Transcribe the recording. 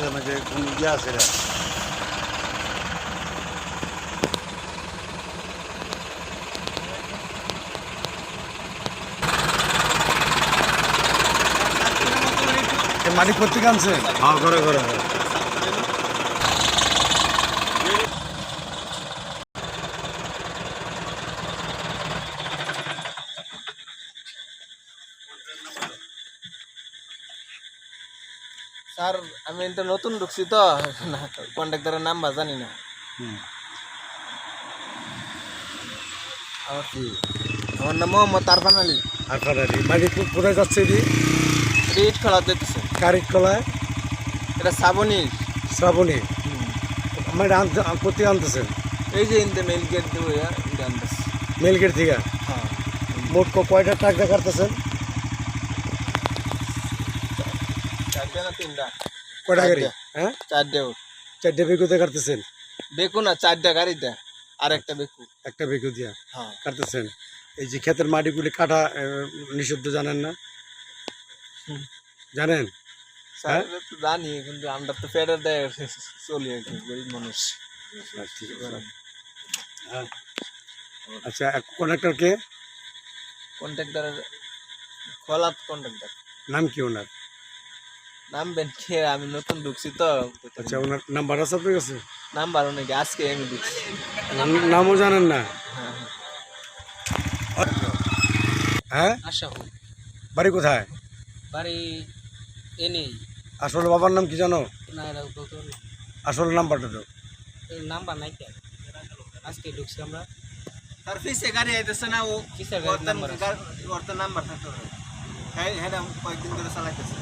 নাকি কোন ইয়ে আছে রে মাটি করতে আনছে হ্যাঁ করে করে স্যার আমি তো নতুন ঢুকছি তো কন্ট্রাক্টরের নাম্বার জানি না। আমার কি আমার নাম মোহাম্মদ আরফান আলী। আরফান আলী মাটি কোথায় যাচ্ছে এটি এটা ইট খোলা দিতেছে কারিক কলায় এটা শ্রাবণীর শ্রাবণী মানে প্রতি আনতেছেন এই যে ইন্দে মেল গেট দেবো এটা আনতেছে মেলগেট থেকে হ্যাঁ মোট কয়টা ট্রাক দেখাতেছেন চারটে না তিনটা কয়টা গাড়ি হ্যাঁ চারটে চারটে বেকু দিয়ে কাটতেছেন বেকু না চারটা গাড়িতে আর একটা বেকু একটা বেকু দিয়া হ্যাঁ কাটতেছেন এই যে ক্ষেতের মাটিগুলি কাটা নিষিদ্ধ জানেন না জানেন স্যার এটা তো জানি কিন্তু আমরা তো ফেডার দেয় চলি আর কি গরিব মানুষ। ঠিক আছে হ্যাঁ আচ্ছা কন্ডাক্টর কে কন্ট্রাক্টরের খোলা কন্ট্রাক্টর নাম কি ওনার নামবেন কে আমি নতুন ঢুকছি তো আচ্ছা ওনার নাম্বার আছে আপনার কাছে নাম্বার অনেক আজকে আমি ঢুকছি। নামও জানেন না হ্যাঁ হ্যাঁ আশা হোক বাড়ি কোথায় বাড়ি এনে আসলে বাবার নাম কি জানো না এটা তো আসলে নাম্বারটা দাও নাম্বার নাই কেন আজকে ঢুকছি আমরা তার পিছে গাড়ি আইতেছে না ও কিসের গাড়ির নাম্বার আছে? ওর তো নাম্বার থাকতে হবে হ্যাঁ হ্যাঁ কয়েকদিন ধরে চালাইতেছে